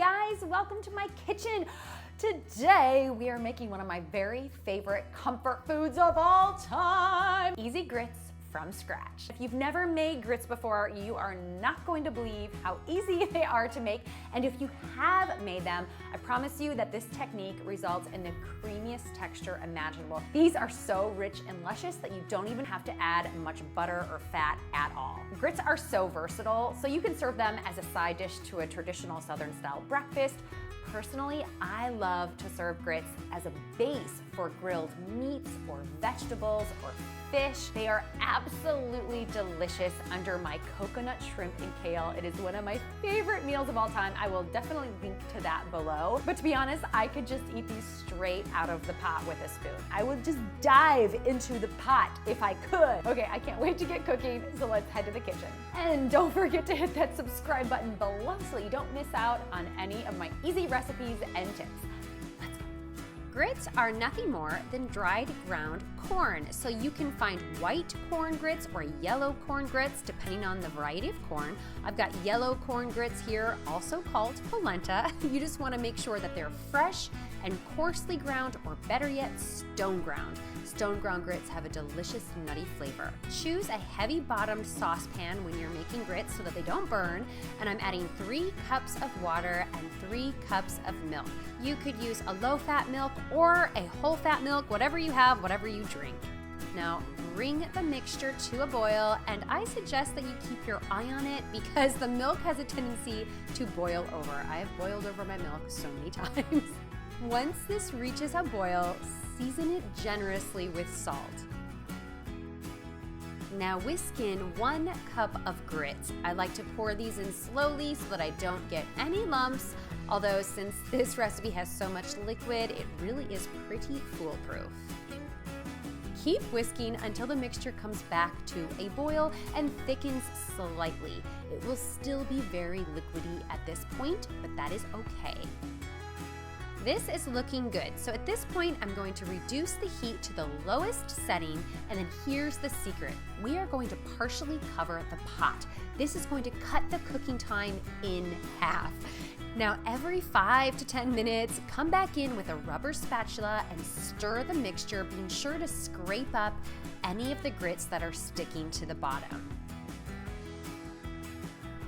guys, welcome to my kitchen. Today we are making one of my very favorite comfort foods of all time, easy grits from scratch. If you've never made grits before, you are not going to believe how easy they are to make. And if you have made them, I promise you that this technique results in the creamiest texture imaginable. These are so rich and luscious that you don't even have to add much butter or fat at all. Grits are so versatile, so you can serve them as a side dish to a traditional Southern style breakfast. Personally, I love to serve grits as a base for grilled meats or vegetables or fish. They are absolutely delicious under my coconut shrimp and kale. It is one of my favorite meals of all time. I will definitely link to that below. But to be honest, I could just eat these straight out of the pot with a spoon. I would just dive into the pot if I could. Okay, I can't wait to get cooking, so let's head to the kitchen. And don't forget to hit that subscribe button below so you don't miss out on any of my easy recipes and tips. Let's go. Grits are nothing more than dried ground corn. So you can find white corn grits or yellow corn grits depending on the variety of corn. I've got yellow corn grits here, also called polenta. You just want to make sure that they're fresh and coarsely ground, or better yet, stone ground. Stone ground grits have a delicious nutty flavor. Choose a heavy bottomed saucepan when you're making grits so that they don't burn, and I'm adding 3 cups of water and 3 cups of milk. You could use a low fat milk or a whole fat milk, whatever you have, whatever you drink. Now bring the mixture to a boil, and I suggest that you keep your eye on it because the milk has a tendency to boil over. I have boiled over my milk so many times. Once this reaches a boil, season it generously with salt. Now whisk in 1 cup of grits. I like to pour these in slowly so that I don't get any lumps, although since this recipe has so much liquid, it really is pretty foolproof. Keep whisking until the mixture comes back to a boil and thickens slightly. It will still be very liquidy at this point, but that is okay. This is looking good, so at this point I'm going to reduce the heat to the lowest setting, and then here's the secret. We are going to partially cover the pot. This is going to cut the cooking time in half. Now every 5 to 10 minutes, come back in with a rubber spatula and stir the mixture, being sure to scrape up any of the grits that are sticking to the bottom.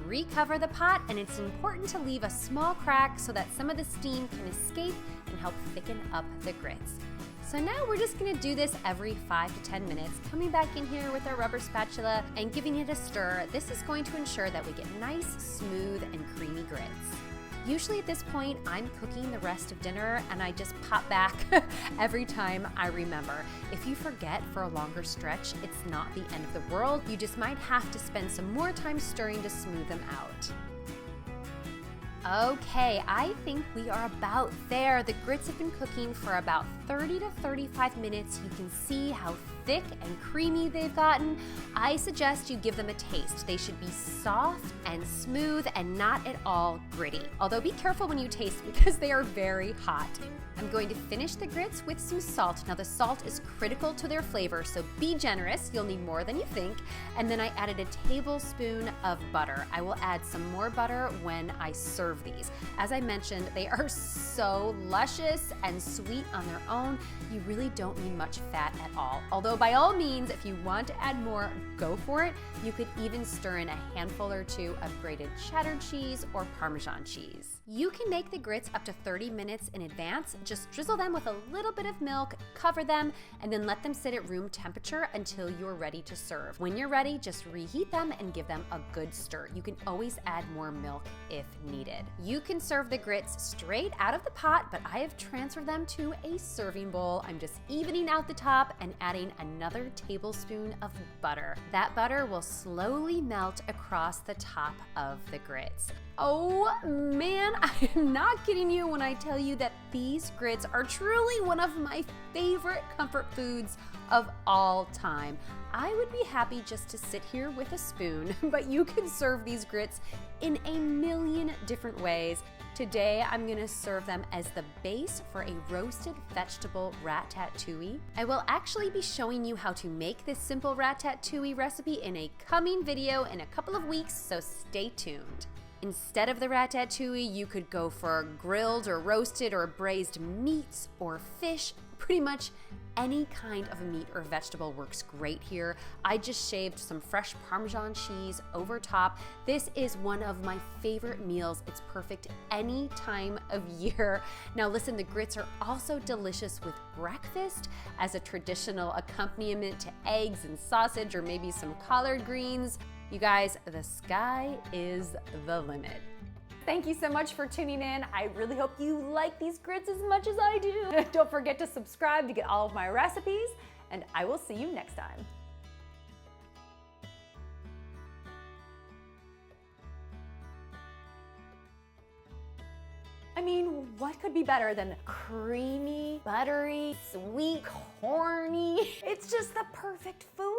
Recover the pot, and it's important to leave a small crack so that some of the steam can escape and help thicken up the grits. So now we're just gonna do this every 5 to 10 minutes, coming back in here with our rubber spatula and giving it a stir. This is going to ensure that we get nice, smooth, and creamy grits. Usually at this point, I'm cooking the rest of dinner and I just pop back every time I remember. If you forget for a longer stretch, it's not the end of the world. You just might have to spend some more time stirring to smooth them out. Okay, I think we are about there. The grits have been cooking for about 30 to 35 minutes. You can see how thick and creamy they've gotten. I suggest you give them a taste. They should be soft and smooth and not at all gritty. Although be careful when you taste because they are very hot. I'm going to finish the grits with some salt. Now the salt is critical to their flavor, so be generous. You'll need more than you think. And then I added a tablespoon of butter. I will add some more butter when I serve these. As I mentioned, they are so luscious and sweet on their own. You really don't need much fat at all. Although by all means, if you want to add more, go for it. You could even stir in a handful or 2 of grated cheddar cheese or Parmesan cheese. You can make the grits up to 30 minutes in advance. Just drizzle them with a little bit of milk, cover them, and then let them sit at room temperature until you're ready to serve. When you're ready, just reheat them and give them a good stir. You can always add more milk if needed. You can serve the grits straight out of the pot, but I have transferred them to a serving bowl. I'm just evening out the top and adding another tablespoon of butter. That butter will slowly melt across the top of the grits. Oh man, I am not kidding you when I tell you that these grits are truly one of my favorite comfort foods of all time. I would be happy just to sit here with a spoon, but you can serve these grits in a million different ways. Today, I'm gonna serve them as the base for a roasted vegetable ratatouille. I will actually be showing you how to make this simple ratatouille recipe in a coming video in a couple of weeks, so stay tuned. Instead of the ratatouille, you could go for grilled or roasted or braised meats or fish. Pretty much any kind of meat or vegetable works great here. I just shaved some fresh Parmesan cheese over top. This is one of my favorite meals. It's perfect any time of year. Now listen, the grits are also delicious with breakfast as a traditional accompaniment to eggs and sausage or maybe some collard greens. You guys, the sky is the limit. Thank you so much for tuning in. I really hope you like these grits as much as I do. Don't forget to subscribe to get all of my recipes, and I will see you next time. I mean, what could be better than creamy, buttery, sweet, corny? It's just the perfect food.